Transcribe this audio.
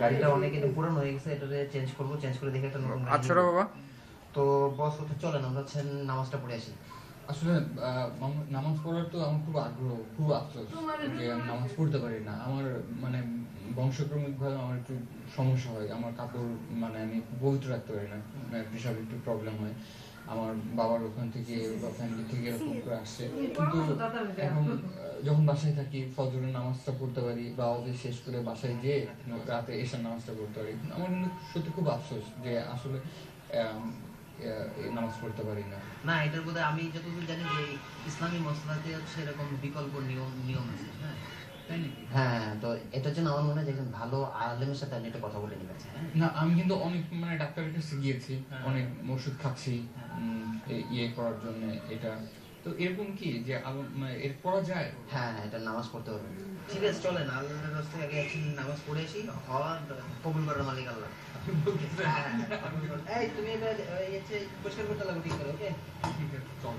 গাড়িটা অনেক দিন পুরানো হয়ে গেছে, এটা চেঞ্জ করবো, চেঞ্জ করে দেখে একটা নতুন গাড়ি। আচ্ছা বাবা, তো বস ওটা চলেন আমরা হচ্ছে নামাজটা পড়ে আসি। আসলে নামাজ পড়ার তো আমার খুব আগ্রহ, খুব আফসোস যে আমি নামাজ পড়তে পারি না। আমার মানে বংশক্রমিকভাবে আমার একটু সমস্যা হয়, আমার কাপড় মানে আমি পবিত্র রাখতে পারি না, পেশাব একটু প্রবলেম হয়। আমার বাবার ওখান থেকে বা ফ্যামিলি থেকে এরকম করে আসছে। কিন্তু এখন যখন বাসায় থাকি ফজরের নামাজটা পড়তে পারি বা অফিস শেষ করে বাসায় যেয়ে রাতে এসার নামাজটা পড়তে পারি। আমার কিন্তু সত্যি খুব আফসোস যে আসলে নামাজ পড়তে পারি না। না, এটার বোধহয় আমি যতদূর জানি যে ইসলামী মসলাতে হচ্ছে এরকম বিকল্প নিয়ম আছে। হ্যাঁ তাই নাকি? হ্যাঁ, তো এটার জন্য আমার মনে হয় যে একজন ভালো আলেমের সাথে আপনি একটা কথা বলে নেবেন। না, আমি কিন্তু অনেক মানে ডাক্তারের কাছে গিয়েছি, অনেক ওষুধ খাচ্ছি ইয়ে করার জন্য এটা। তো এরকম কি যে এর পড়া যায়? হ্যাঁ, এটা নামাজ পড়তে পারবেন। ঠিক আছে চলেন, আল্লাহর রাস্তায় আগে একদিন নামাজ পড়ে আসি, হওয়া কবুল করার মালিক আল্লাহ। এই তুমি এবার পরিষ্কার করতে লাগো ঠিক করে। ওকে, ঠিক আছে, চল।